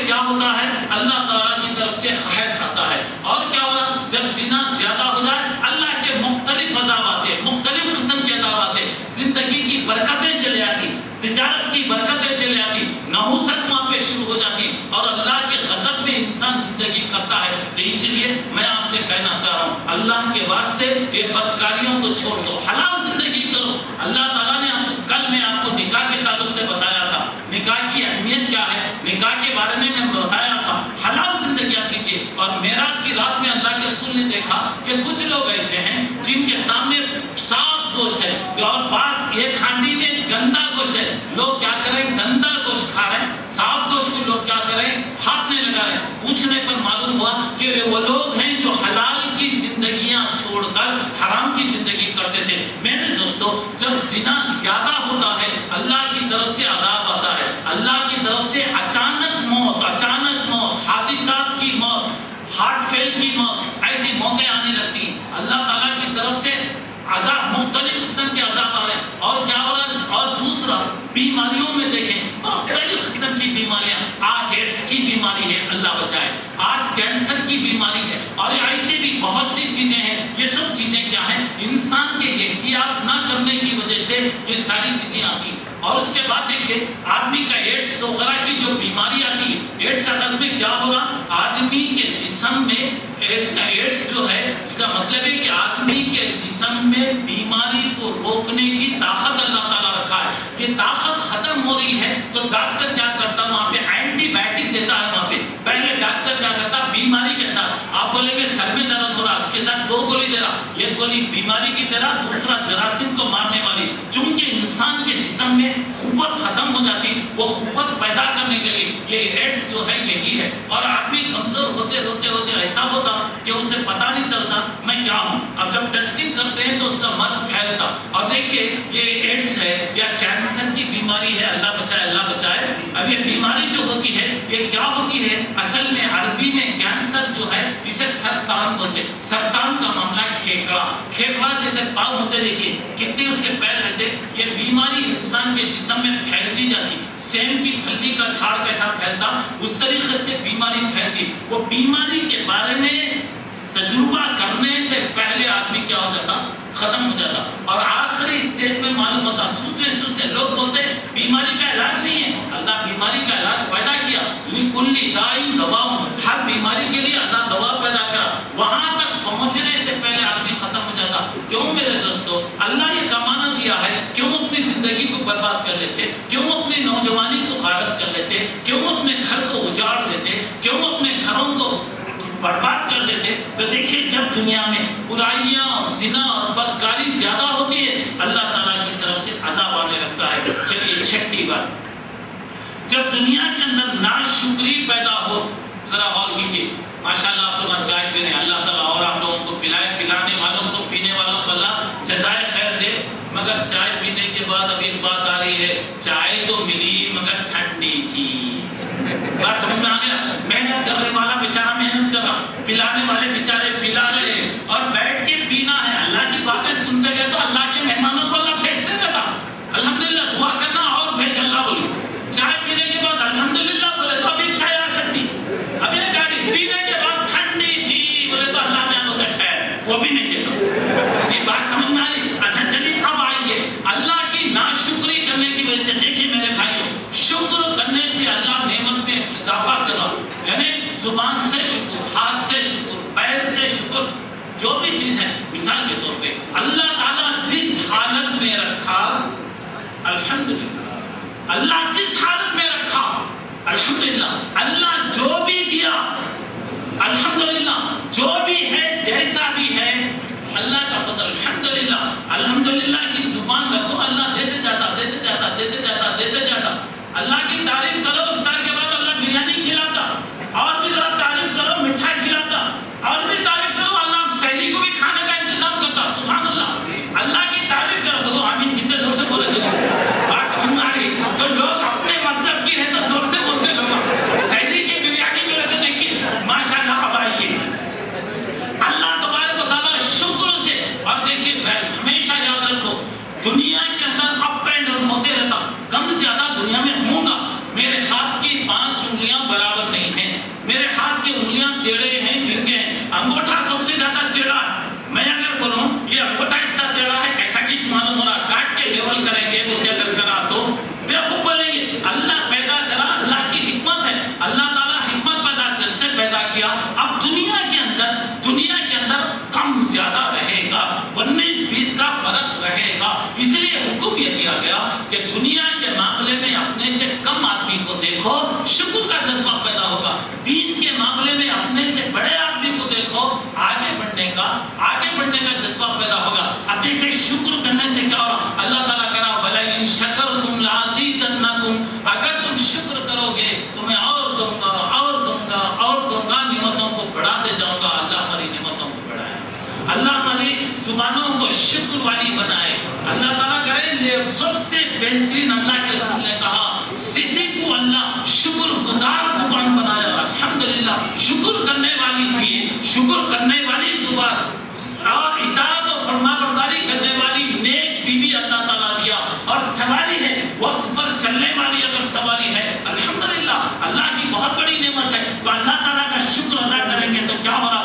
پہ کیا ہوتا ہے؟ اللہ تعالیٰ کی طرف سے قحط آتا ہے. اور کیا ہو رہا؟ جب زنا زیادہ ہو جائے اللہ کے مختلف عذاب آتے ہیں, مختلف قسم کے عذاب آتے ہیں. زندگی کی برکتیں چلے آتی, تجارت کی برکتیں چلے آتی, نحوست وہاں پہ شروع ہو جاتی اور اللہ کے غضب میں انسان زندگی کرتا ہے. تو اس لیے میں آپ سے کہنا چاہ رہا ہوں, اللہ کے واسطے یہ بدکاریوں کو چھوڑ دو, حلال زندگی کرو. اللہ تعالیٰ نے کل میں آپ کو نکاح کے تعلق سے بتایا تھا, نکاح کی اہمیت کیا ہے, نکاح کے بارے میں بتایا تھا. حلال زندگیاں کیجیے. اور معراج کی رات میں اللہ کے رسول نے دیکھا کہ کچھ لوگ ایسے ہیں جن کے سامنے صاف گوشت ہے اور بعض ایک ہانڈی میں گندا گوشت ہے. لوگ کیا کریں, گندا گوشت کھا رہے ہیں, صاف گوشت کو لوگ کیا کریں, ہاتھ نہیں لگا رہے ہیں. پوچھنے پر معلوم ہوا کہ وہ لوگ ہیں جو حلال کی زندگیاں چھوڑ کر حرام کی زندگی کرتے تھے. میرے دوستو, جب زنا زیادہ ہوتا ہے اللہ کی طرف سے عذاب آتا ہے, اللہ کی طرف سے اچانک موت, حادثات کی موت, ہارٹ فیل کی موت, ایسی موتیں آنے لگتی ہیں. اللہ تعالیٰ کی طرف سے عذاب, مختلف قسم کے عذاب آ رہے ہیں. اور کیا ہو رہا ہے؟ اور دوسرا, بیماریوں میں دیکھیں مختلف قسم کی بیماریاں. آج ایڈس کی بیماری ہے, اللہ بچائے. آج کینسر کی بیماری ہے, اور ایسی بھی بہت سی چیزیں ہیں. یہ سب چیزیں کیا ہیں؟ انسان کے احتیاط نہ کرنے کی وجہ سے یہ ساری چیزیں آتی ہیں. اور اس کے بعد دیکھیں آدمی کا ایڈس وغیرہ کی جو بیماری آتی ہے, ایڈس اصل میں کیا ہو رہا, آدمی کے جسم میں ایڈس جو ہے اس کا مطلب ہے کہ آدمی کے جسم میں بیماری کو روکنے کی طاقت اللہ تعالیٰ رکھا ہے. یہ طاقت ختم ہو رہی ہے تو ڈاکٹر کیا کرتا ہے, وہاں پہ اینٹی بائیوٹک دیتا ہے. وہاں پہ پہلے ڈاکٹر کیا کرتا, بیماری کے ساتھ آپ بولیں گے سر میں درد ہو رہا, اس کے ساتھ 2 گولی دے رہا, ایک گولی بیماری کی طرح, دوسرا جراثیم کو مارنے والی. چونکہ انسان کے جسم میں قوت ختم ہو جاتی, وہ قوت پیدا کرنے کے لیے یہ ایڈس جو ہے یہی ہے. اور آدمی کمزور ہوتے ہوتے ہوتے ایسا ہوتا کہ اسے پتا نہیں چلتا میں کیا ہوں. اب جب ٹیسٹنگ کرتے ہیں تو اس کا مرض پھیلتا. اور دیکھیے یہ ایڈس ہے یا کینسر کی بیماری ہے, اللہ بچائے, اللہ بچائے. اب یہ بیماری جو ہوتی ہے یہ کیا ہوتی ہے, اصل میں عربی میں کینسر جو ہے اسے سرطان بولتے. سرطان کا معاملہ کھیکڑا جیسے پاؤں ہوتے, دیکھیے کتنے اس کے پیر رہتے. یہ بیماری انسان کے جسم میں پھیلتی جاتی. سیم کی پھلی کا جھاڑ کیسا پھیلتا اس طریقے سے بیماری پھیلتی. وہ بیماری کے بارے میں تجربہ کرنے سے پہلے آدمی کیا ہو جاتا, ختم ہو جاتا. اور آخری اسٹیج میں معلوم ہوتا, سوتے لوگ بولتے بیماری کا علاج نہیں ہے. اللہ بیماری کا علاج پیدا کیا, لِكُلِّ دَاءٍ دَوَاءٌ, ہر بیماری کے لیے اللہ دوا پیدا کرا. وہاں تک پہنچنے سے پہلے آدمی ختم ہو جاتا. کیوں میرے دوستو, اللہ یہ کمانہ دیا ہے, کیوں اپنی زندگی کو برباد کر لیتے, کیوں اپنی نوجوانی کو غارت کر لیتے, کیوں اپنے گھر کو اجاڑ دیتے, کیوں اپنے گھروں کو برباد کر دیتے. تو دیکھیں جب دنیا میں برائیاں اور زنا اور بدکاری زیادہ ہوتی ہے اللہ تعالیٰ کی طرف سے عذاب آنے لگتا ہے. چلیے چھٹی بات, جب دنیا کے اندر ناشکری پیدا ہو, ذرا غور کیجیے. ماشاءاللہ آپ لوگ چائے پی رہے ہیں, اللہ تعالیٰ اور آپ لوگوں کو پلائے, پلانے والوں کو, پینے والوں کو اللہ جزائے خیر دے. مگر چائے پینے کے بعد اب ایک بات آ رہی ہے, چائے تو ملی مگر ٹھنڈی تھی. بات سمجھ میں آ گیا. محنت کرنے والا بیچارہ محنت کر رہا, پلانے والے بیچارے پلا رہے ہیں, اور بیٹھ کے پینا ہے. اللہ کی باتیں سنتے گئے تو اللہ کے مہمانوں کو اللہ بھیجتے رہتا. الحمدللہ دعا کرنا اور بھیج اللہ بولی. چائے پینے کے بعد الحمدللہ بولے تو ابھی چائے آ سکتی, ابھی گاڑی پینے کے بعد ٹھنڈی تھی بولے تو اللہ نے ہوتا خیر وہ بھی نہیں دیتا. جی بات سمجھ میں آ رہی. اچھا چلیے اب آئیے اللہ کی ناشکری کرنے کی وجہ سے. دیکھیے میرے بھائیوں, شکر کرنے سے اللہ نعمت میں اضافہ کرا, یعنی زبان سے شکر, ہاتھ سے شکر, پیر سے شکر, جو بھی چیز ہے. مثال کے طور پہ اللہ تعالیٰ جس حالت میں رکھا الحمدللہ, اللہ جس حالت میں رکھا الحمدللہ, اللہ جو بھی دیا الحمدللہ, جو بھی ہے جیسا بھی ہے اللہ کا فضل. الحمدللہ, الحمدللہ کی زبان رکھو, اللہ دیتے جاتا, دیتے جاتا, دیتے جاتا, دیتے جاتا. اللہ کی تعریف کرو, افطار کے بعد اللہ بریانی کھلاتا, اور بھی ذرا تعریف دین کے معاملے میں اپنے سے بڑے آدمی کو دیکھو، آگے بڑھنے کا جذبہ پیدا ہوگا. اب دیکھیں شکر کرنے سے کیا ہوگا. اللہ تعالیٰ کہا وَلَئِن شَكَرْتُمْ لَأَزِيدَنَّكُمْ، اگر تم شکر کرو گے تو میں اور دوں گا، نعمتوں کو بڑھاتے جاؤں گا. اللہ ہماری نعمتوں کو بڑھائے، اللہ ہماری زبانوں کو شکر والی بنائے. اللہ تعالیٰ کرے سب سے بہترین، اللہ کے رسول نے کہا کسی کو اللہ شکر گزار زبان بنایا. الحمدللہ، شکر کرنے والی بھی، شکر کرنے والی زبان اور اطاعت و فرما برداری کرنے والی نیک بیوی اللہ تعالیٰ دیا. اور سواری ہے، وقت پر چلنے والی اگر سواری ہے، الحمدللہ اللہ کی بہت بڑی نعمت ہے. تو اللہ تعالیٰ کا شکر ادا کریں گے تو کیا ہو رہا،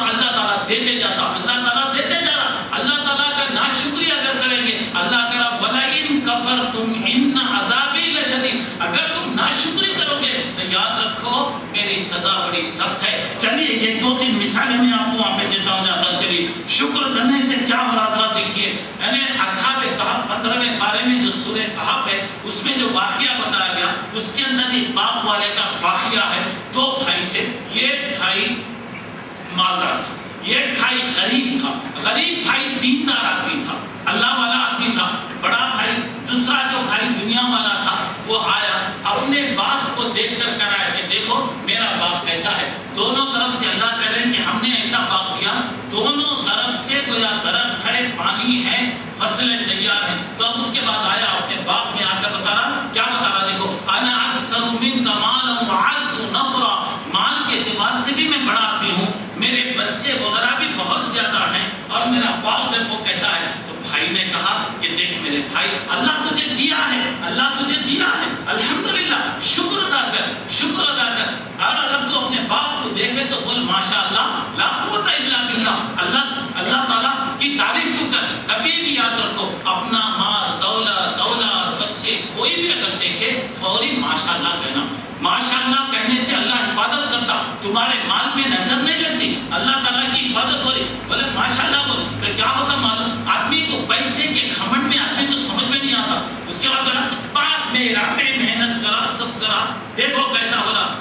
اللہ تعالیٰ دیتے جاتا، اللہ تعالیٰ دیتے جا رہا. اللہ تعالیٰ کا ناشکری اگر کریں گے، اللہ کہا وَلَئِن كَفَرْتُمْ إِنَّ عَذَابِي لَشَدِيدٌ، اگر تم ناشکری کرو گے تو یاد رکھو میری سزا بڑی سخت ہے. چلیے یہ 2-3 مثالیں میں آپ کو وہاں پہ دیتا ہوں. جاتا چلیے شکر کرنے سے کیا ہو رہا تھا. دیکھیے یعنی اصحاب کہف 15ویں بارے میں جو سورہ کہف ہے اس میں جو واقعہ بتایا گیا، اس کے اندر ایک باپ والے کا واقعہ ہے. 2 بھائی تھے، ایک بھائی مالدار تھا، ایک بھائی غریب تھا. غریب بھائی دیندار آدمی تھا، اللہ والا آدمی تھا. بڑا بھائی، دوسرا جو بھائی دنیا والا تھا، وہ آیا اپنے باپ کو دیکھ کر کرایا کہ دیکھو میرا باپ کیسا ہے. دونوں طرف سے اللہ کہہ رہے ہیں کہ ہم نے ایسا باپ دیا، دونوں طرف سے کوئی درخت ہے، پانی ہے، فصلیں تیار ہیں. تو اب اس کے بعد آیا اپنے باپ میں آ کر بتا رہا، کیا بتا رہا، دیکھو انا اکثر منک مالا واعز نفرا، مال کے اعتبار سے بھی میں بڑا آدمی ہوں، میرے بچے وغیرہ بھی بہت زیادہ ہیں، اور میرا باپ دیکھو کیسا ہے. تو بھائی نے کہا کہ دیکھ میرے بھائی، اللہ تجھے دیا ہے، اللہ تجھے دیا ہے، الحمدللہ شکر ادا کر، شکر ادا کر. اور اگر تو اپنے باپ کو دیکھے تو بول ماشاءاللہ لا قوت الا باللہ، اللہ تعالیٰ کی تعریف تو کر. کبھی بھی یاد رکھو اپنا مال، دولت، بچے کوئی بھی اگر دیکھے فوری ماشاءاللہ کہنا. ماشاءاللہ کہنے سے اللہ حفاظت کرتا، تمہارے مال میں نظر نہیں لگتی، اللہ تعالیٰ کی حفاظت ہو رہی. بولے ماشاءاللہ بول تو کیا ہوتا معلوم، آدمی کو پیسے کے گھمنڈ میں آدمی کو سمجھ میں نہیں آتا. اس کے بعد بولا باپ میرا، میں محنت کرا، سب کرا، دیکھو کیسا ہو رہا.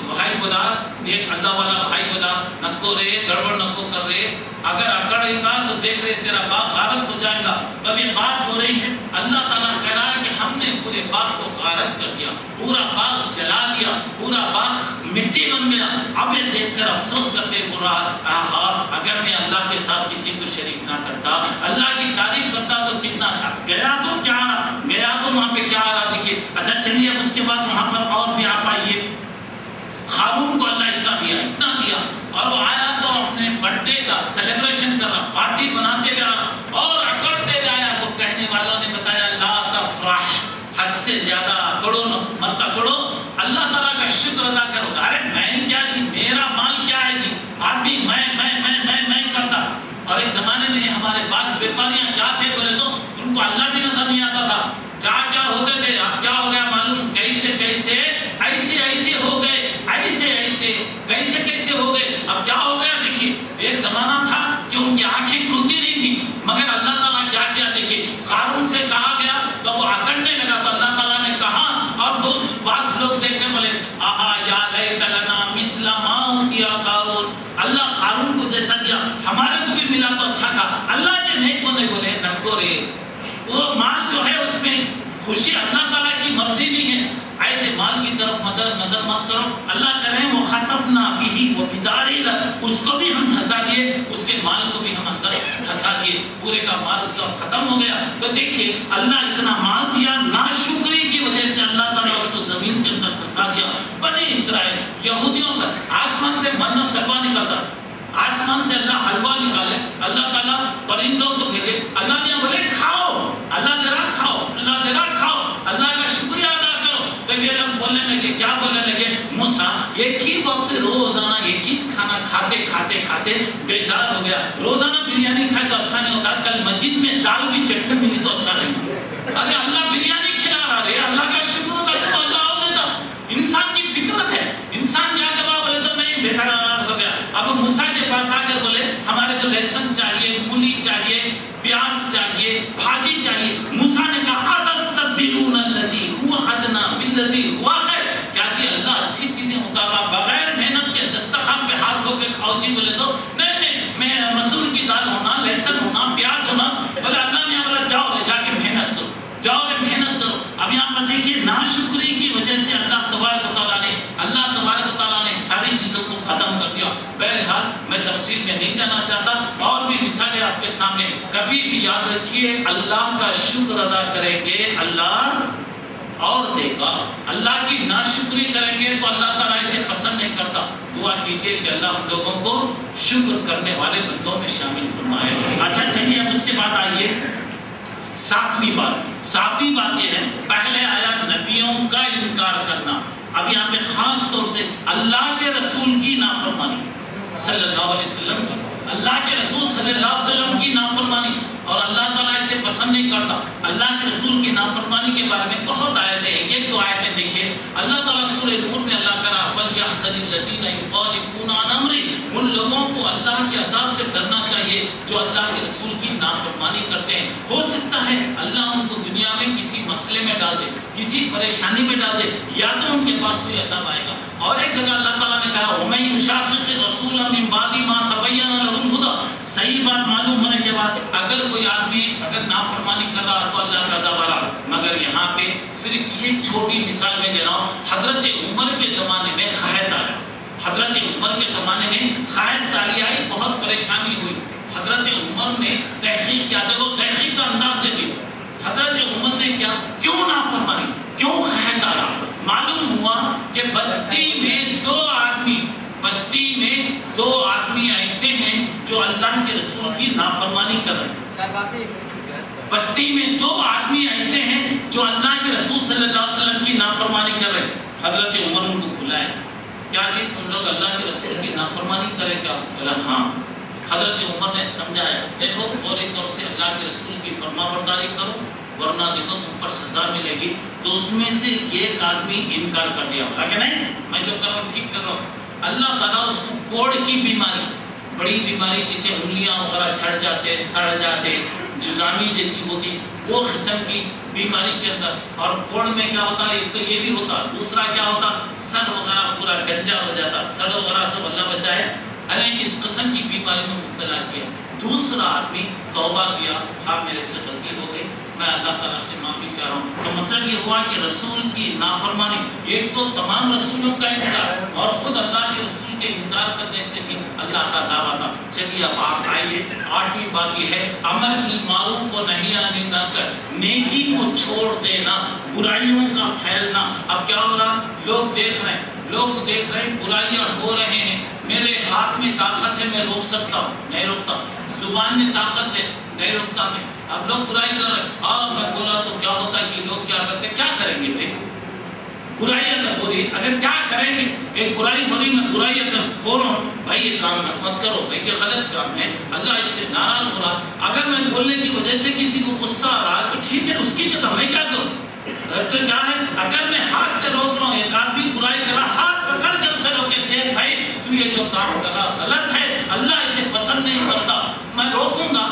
بھائی بولا، ایک اللہ والا بھائی بولا نکو رے، گڑبڑ نکو کر رہے، اگر اکڑے گا تو دیکھ رہے تیرا باپ غارت ہو جائے گا. کبھی بات ہو رہی ہے، اللہ تعالیٰ کہہ رہا ہے کہ ہم نے پورے باغ کو غارت کر دیا، پورا باغ جلا دیا، پورا باغ مٹی بن گیا. اب یہ دیکھ کر افسوس کرتے ہو رہا، اگر میں اللہ کے ساتھ کسی کو شریک نہ کرتا، اللہ کی تعریف کرتا تو کتنا اچھا. گیا تو کیا رہا، گیا تو وہاں پہ کیا آ رہا. دیکھیے اچھا چلیے اب اس کے بعد وہاں پر اور بھی آپ آئیے. قارون کو اللہ اتنا دیا اور وہ آیا تو اپنے برتھ ڈے کا سیلیبریشن کر رہا، پارٹی بناتے گیا اور اکڑتے گیا. تو کہنے والوں نے بتایا لا تفرح، حد سے زیادہ اکڑو مت اکڑو، اللہ تعالیٰ کا شکر ادا کرو. ارے میں کیا جی، میرا مال کیا ہے جی، آدمی میں کرتا. اور ایک زمانے میں ہمارے پاس بیپاریاں کیا تھے بولے تو ان کو اللہ بھی نظر نہیں آتا تھا، کیا ہوتے تھے. اب کیا ہو گیا معلوم، کیسے ایسے ہو گئے، کیسے ہو گئے. اب کیا ہو گیا، دیکھیے ایک زمانہ تھا کہ ان کی آنکھیں کھلتی نہیں تھی، مگر اللہ تعالیٰ کیا کیا. دیکھیے قارون سے کہا گیا تو وہ اکڑنے لگا، تو اللہ تعالیٰ نے کہا، اور دو بعض لوگ دیکھ کر بولے آہا یا لیت لنا مثل ما اوتي قارون، اللہ قارون کو جیسا دیا ہمارے کو بھی ملا تو اچھا تھا. اللہ کے نیک بندے بولے نکو رے، وہ مال جو ہے اس میں خوشی اللہ تعالیٰ کی مرضی نہیں ہے، ایسے مال کی طرف نظر مت کرو. اللہ کہہ رہے ہیں وہ خسفنا بھی وہ بداری، اس کو بھی ہم دھسا دیے، اس کے مال کو بھی ہم اندر دھسا دیے، پورے کا مال اس کا ختم ہو گیا. تو دیکھیے اللہ اتنا مال دیا، ناشکری کی وجہ سے اللہ تعالیٰ اس کو زمین کے اندر دھسا دیا. بنی اسرائیل یہودیوں پر آسمان سے من و سلوا نکلتا، آسمان سے اللہ حلوہ نکالے، اللہ تعالیٰ پرندوں کو بھیجے، اللہ نے بولے کھاؤ، اللہ دے رہا کھاؤ، اللہ دے رہا کھاؤ، اللہ کا شکریہ ادا کرو. تو یہ لوگ بولنے لگے، کیا بولنے لگے، موسیٰ ایک ہی وقت روزانہ ایک ہی کھانا کھاتے بیزار ہو گیا. روزانہ بریانی کھائے تو اچھا نہیں ہوتا، کل مسجد میں دال بھی چٹنی ملی تو اچھا رہے گا. ارے اللہ بریانی کھلا رہا ہے، اللہ کا شکر ادا کرو، اللہ اور دیتا. انسان کی فطرت ہے، انسان کیا کرا بولے تو نہیں بیزار ہو گیا. اب موسیٰ کے پاس آ کر بولے ہمارے کو لہسن چاہیے، مولی چاہیے، پیاز چاہیے، بھاجی چاہیے. موسیٰ نے کہا اتستبدلون الذی هو ادنی بالذی هو خیر، کیا جی اللہ اچھی چیزیں اتار رہا بغیر کھاؤ جی، بولے تو نہیں میں مسور کی دال ہونا، لہسن ہونا، پیاز ہونا، بولے اللہ نے بولا جاؤ جا کے محنت کرو، جاؤ محنت کرو۔ اب یہاں پر دیکھیے ناشکری کی وجہ سے اللہ تبارک و تعالیٰ نے ساری چیزوں کو ختم کر دیا۔ بہرحال میں تفصیل میں نہیں جانا چاہتا، اور بھی مثالیں آپ کے سامنے۔ کبھی بھی یاد رکھیے اللہ کا شکر ادا کریں گے اللہ اور دے گا، اللہ کی ناشکری کریں گے تو اللہ تعالیٰ اسے پسند نہیں کرتا۔ دعا کیجئے کہ اللہ ہم لوگوں کو شکر کرنے والے بندوں میں شامل فرمائے۔ اچھا چلیے اب اس کے بعد آئیے ساتویں بات یہ ہے، پہلے آیا نبیوں کا انکار کرنا، اب یہاں پہ خاص طور سے اللہ کے رسول کی نافرمانی، صلی اللہ علیہ وسلم کی، اللہ کے رسول صلی اللہ علیہ وسلم کی نافرمانی، اور اللہ تعالیٰ اسے پسند نہیں کرتا۔ اللہ کے رسول کی نافرمانی کے بارے میں بہت آیتیں ہیں، یہ دو آیتیں دیکھیے اللہ تعالیٰ سورہ نور میں اللہ کا فَلْيَحْذَرِ الَّذِينَ يُخَالِفُونَ عَنْ أَمْرِهِ، ان لوگوں کو اللہ کے عذاب سے ڈرنا چاہیے جو اللہ کے رسول کی نافرمانی کرتے ہیں۔ ہو سکتا ہے اللہ ان کو دنیا میں کسی مسئلے میں ڈال دے، کسی پریشانی میں ڈال دے، یا تو ان کے پاس کوئی عذاب آئے گا۔ اور ایک جگہ اللہ تعالیٰ نے کہا وَمَن يُشَاقِقِ الرَّسُولَ مِن بَعْدِ مَا تَبَيَّنَ لَهُ الْهُدَىٰ، صحیح بات معلوم ہونے کے بعد اگر کوئی آدمی اگر نافرمانی کر رہا تو اللہ کا عذاب آ رہا۔ مگر یہاں پہ صرف یہ چھوٹی مثال میں دے رہا ہوں، حضرت عمر کے زمانے میں قحط آیا، حضرت عمر کے زمانے میں قحط سالی آئی، بہت پریشانی ہوئی۔ حضرت عمر نے تحقیق کیا، دیکھو تحقیق کا انداز دیکھیے، حضرت عمر نے کیا، کیوں نافرمانی، کیوں قحط آ رہا؟ معلوم ہوا کہ بستی میں دو آدمی ایسے ہیں جو اللہ کے رسول کی نافرمانی کر رہے ہیں۔ بستی میں دو آدمی ایسے ہیں جو اللہ کے رسول صلی اللہ علیہ وسلم کی نافرمانی کر رہے ہیں۔ حضرت عمر ان کو بلائے، کیا جی تم لوگ اللہ کے رسول کی نافرمانی کرے کیا؟ بولا ہاں۔ حضرت عمر نے سمجھایا، دیکھو فوری طور سے اللہ کے رسول کی فرما برداری کرو ورنہ دیکھو تم پر سزا ملے گی۔ تو اس میں سے ایک آدمی انکار کر دیا، بولا کہ نہیں میں جو کر رہا ہوں ٹھیک کر رہا ہوں۔ اللہ تعالیٰ اس کو کوڑ کی بیماری، بڑی بیماری جسے انگلیاں وغیرہ جھڑ جاتے، سڑ جاتے، جزامی جیسی ہوتی، وہ قسم کی بیماری کے اندر، اور کوڑ میں کیا ہوتا ہے، ایک تو یہ بھی ہوتا، دوسرا کیا ہوتا، سر وغیرہ پورا گنجا ہو جاتا، سر وغیرہ سب اللہ بچائے، اس قسم کی بیماری میں مبتلا کیا۔ دوسرا آدمی توبہ کیا، اب میرے سے غلطی ہو گئی، میں اللہ تعالیٰ سے معافی چاہ رہا ہوں۔ تو مطلب یہ ہوا کہ رسول کی نافرمانی، ایک تو تمام رسولوں کا انکار، اور خود اللہ کے رسول کے انکار کرنے سے بھی اللہ کا عذاب آتا۔ چلیے اب آپ آئیے، آٹھویں بات یہ ہے امر بالمعروف و نہی عن المنکر، نیکی کو چھوڑ دینا، برائیوں کا پھیلنا۔ اب کیا ہو رہا، لوگ دیکھ رہے ہیں برائیاں ہو رہے ہیں، میرے ہاتھ میں طاقت ہے میں روک سکتا ہوں، نہیں روکتا، زبان میں طاقت ہے نہیں روکتا میں۔ اب لوگ برائی کر رہے، میں بولا تو کیا ہوتا ہے کہ لوگ کیا کرتے، کیا کریں گے بھائی، برائی اگر ہو رہی، اگر کیا کریں گے، ایک برائی ہو رہی میں برائی اگر ہو رہا ہوں، بھائی یہ کام مت کرو، بھائی یہ غلط کام ہے، اللہ اس سے ناراض ہو رہا، اگر میں بولنے کی وجہ سے کسی کو غصہ آ رہا تو ٹھیک ہے، اس کی جگہ میں کیا کروں، تو کیا ہے، اگر میں ہاتھ سے روک رہا ہوں، ایک آدمی برائی کر رہا، ہاتھ پکڑ کے اسے روکے، دیکھ بھائی تو یہ جو کام کر رہا غلط ہے، اللہ اسے پسند نہیں کرتا، میں روکوں گا،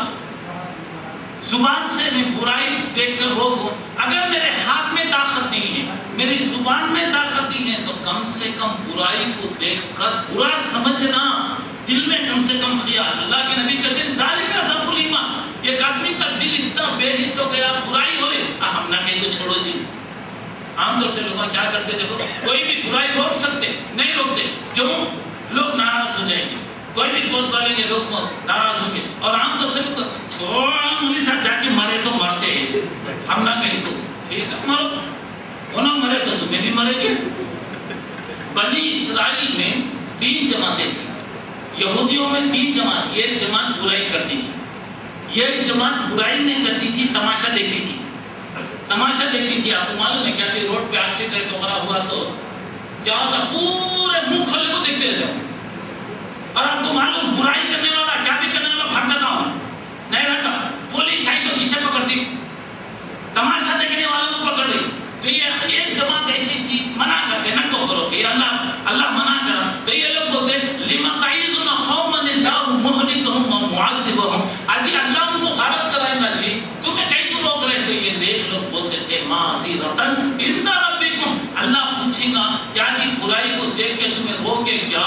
زبان سے میں برائی دیکھ کر روکوں۔ اگر میرے ہاتھ میں طاقت نہیں ہے، میری زبان میں طاقت نہیں ہے، تو کم سے کم برائی کو دیکھ کر برا سمجھنا، دل میں کم سے کم خیال، اللہ کے نبی کہتے ہیں ذالک ضعف الایمان، ایک آدمی کا دل اتنا بے حس ہو گیا، برائی ہو رہی، ہم نہ کہیں تو چھوڑو جی۔ عام طور سے لوگ کیا کرتے، دیکھو کوئی بھی برائی روک سکتے نہیں روکتے، کیوں، لوگ ناراض ہو جائیں گے، کوئی بھی بہت بولیں گے لوگ ناراض ہوں گے، اور عام طور سے لوگ چھوڑا ملی صاحب جا کے مرے تو مرتے ہیں، ہم نہ کہیں تو ٹھیک ہے مرو، وہ نہ مرے تو تمہیں بھی مرے گے۔ بنی اسرائیل میں 3 جماعتیں تھیں، یہودیوں میں 3 جماعت، ایک جماعت برائی کرتی تھی، ایک جماعت برائی نہیں کرتی تھی، تماشا دیکھتی تھی، تماشا دیکھتی تھی۔ آپ کو معلوم ہے کیا کہ روڈ پہ ایکسیڈنٹ وغیرہ ہوا تو کیا ہوتا، پورے منہ کھولے کو دیکھتے رہتے ہو، اور آپ کو معلوم برائی کرنے والا کیا بھی کرنے والا بھاگ جاتا ہوں نہیں رہتا، پولیس آئی تو کسے پکڑتی، تماشا دیکھنے والوں کو پکڑ رہی۔ تو یہ ایک جماعت ایسی تھی، منع کرتے نہ تو کرو کہ اللہ منع کرا، تو یہ لوگ بولتے لما تعیذون قوما اللہ مہلکہم و معذبہم، اجی اللہ ان کو غارت کرائے گا جی، تمہیں کہیں تو روک رہے، تو یہ دیکھ لوگ بولتے تھے معذرۃ عند ربکم، اللہ پوچھے گا کیا جی برائی کو دیکھ کے تمہیں روکے کیا،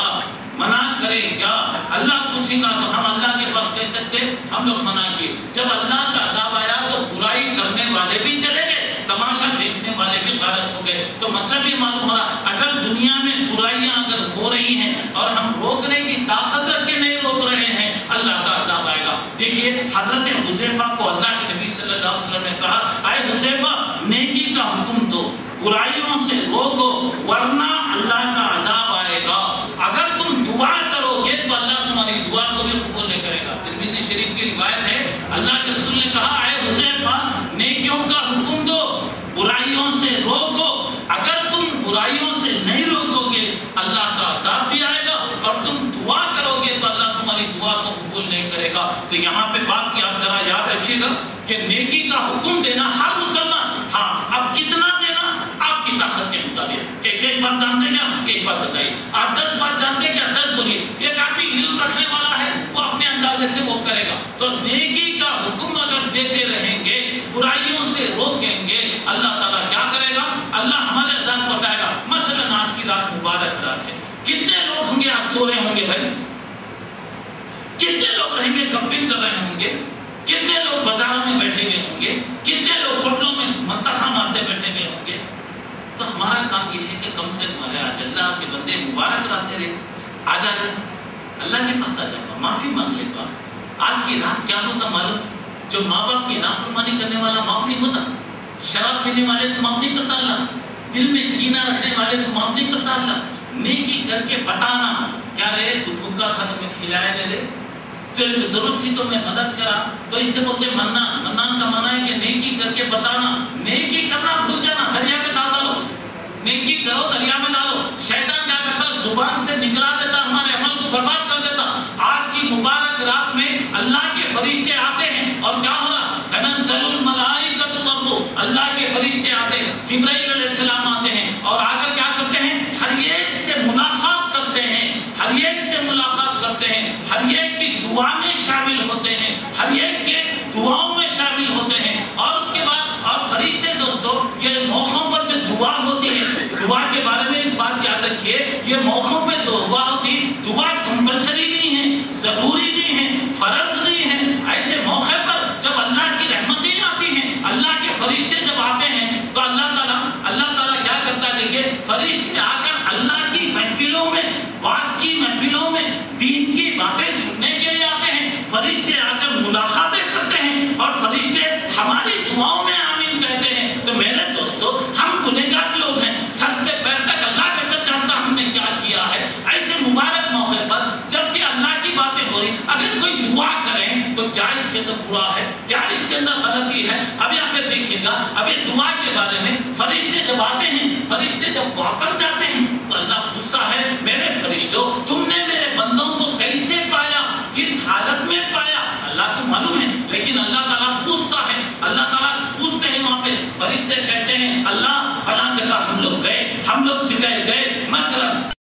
منع کرے کیا، سیکھا تو ہم اللہ کے پاس کہہ سکتے ہم لوگ منع کیے. جب اللہ کا عذاب آیا تو برائی کرنے والے بھی چلے گئے, تماشا دیکھنے والے بھی غارت ہو گئے. تو مطلب یہ معلوم ہو رہا اگر دنیا میں برائیاں اگر ہو رہی ہیں اور ہم روکنے کی طاقت رکھ کے نہیں روک رہے ہیں, اللہ کا عذاب آئے گا. دیکھیے حضرت حذیفہ کو اللہ کے نبی صلی اللہ علیہ وسلم نے کہا اے حذیفہ نیکی کا حکم دو, برائیوں سے روکو ورنہ اللہ کا عذاب آئے گا. اگر تم دعا کرو گے تو اللہ تمہاری دعا کو بھی قبول نہیں کرے گا. ترمذی شریف کی روایت ہے اللہ کے رسول نے کہا اے حذیفہ نیکیوں کا حکم دو, برائیوں سے روکو. اگر تم برائیوں سے نہیں روکو گے اللہ کا عذاب بھی آئے گا اور تم دعا کرو گے تو اللہ تمہاری دعا کو قبول نہیں کرے گا. تو یہاں پہ بات کی آپ ذرا یاد رکھیے گا کہ نیکی کا حکم دینا ہر مسلمان, ہاں اب کتنا دینا آپ کی طاقت کے مطابق. ایک بات جانتے ہیں آپ, ایک بات بتائیے, آپ 10 بات جانتے ہیں کیا 10 بولیے. ایک آدمی علم رکھنے والا ہے وہ اپنے اندازے سے وہ کرے گا. تو نیکی کا حکم اگر دیتے رہیں گے برائیوں سے روکیں گے اللہ تعالیٰ کیا کرے گا, اللہ ہمارے عذاب کو ہٹائے گا. مثلا آج کی رات مبارک رات ہے, کتنے لوگ ہوں گے آج سو رہے ہوں گے بھائی, کتنے لوگ رہیں گے کمپنگ کر رہے ہوں گے, کتنے لوگ بازاروں میں بیٹھے ہوئے ہوں گے, کتنے لوگ ہوٹلوں میں منتخا مارتے بیٹھے ہوئے ہوں گے. تو ہمارا کام یہ ہے کہ کم سے کم آج اللہ کے بندے مبارک رات ہے, آ جا رہے اللہ کے پاس آ جاؤ, معافی مانگ لے گا. آج کی رات کیا ہوتا معلوم, جو ماں باپ کی نافرمانی کرنے والا معاف نہیں ہوتا, شراب پینے والے کو معاف نہیں کرتا اللہ, دل میں کینہ رکھنے والے کو معاف نہیں کرتا اللہ. نیکی کر کے بتانا کیا رہے تو بھوکا تھا تو میں کھلایا دے دے, تیرے کو ضرورت تھی تو میں مدد کرا, تو اس سے بولتے منان. منان کا معنی ہے کہ نیکی کر کے بتانا. نیکی کرنا بھول جانا, دریا میں ڈال ڈالو, نیکی کرو دریا میں ڈالو. شیطان کیا کرتا زبان سے نکلا دیتا, ہمارے عمل کو برباد کر دیتا. آج کی مبارک رات میں اللہ کے فرشتے آتے ہیں اور کیا ہو رہا, تنزل الملائکۃ والروح, اللہ کے فرشتے آتے ہیں, جبرائیل علیہ السلام آتے ہیں اور آ کر کیا کرتے ہیں, ہر ایک سے ملاقات کرتے ہیں, ہر ایک سے ملاقات کرتے ہیں, ہر ایک کی دعا میں شامل ہوتے ہیں, ہر ایک کے دعاؤں میں شامل ہوتے ہیں. اور اس کے بعد اور فرشتے دوستو یہ موقعوں پر جو دعا ہوتی ہے, دعا کے بارے میں ایک بات یاد رکھیے, یہ موقعوں پہ دعا ہوتی, دعا کمپلسری نہیں ہے, ضروری نہیں ہے, فرض نہیں ہے. ایسے موقع پر جب اللہ کی رحمتیں آتی ہیں, اللہ کے فرشتے جب آتے ہیں تو اللہ تعالیٰ کیا کرتا ہے, دیکھیے فرشتے آ کر اللہ کی محفلوں میں, واعظ کی محفلوں میں دین کی باتیں سننے کے لیے آتے ہیں. فرشتے آ کر ملاقاتیں کرتے ہیں اور فرشتے ہماری دعاؤں میں آمین کہتے ہیں. تو میرے دوستو ہم گنہگار لوگ ہیں, سر سے پیر تک اللہ بہتر جانتا ہم نے کیا کیا ہے. ایسے مبارک موقع پر جب کہ اللہ کی باتیں ہو رہی, اگر کوئی دعا کریں تو کیا اس کے اندر برا ہے, کیا اس کے اندر غلطی ہے. ابھی آپ دیکھیے گا, ابھی دعا کے بارے میں فرشتے جب آتے ہیں, فرشتے جب واپس جاتے ہیں تو اللہ پوچھتا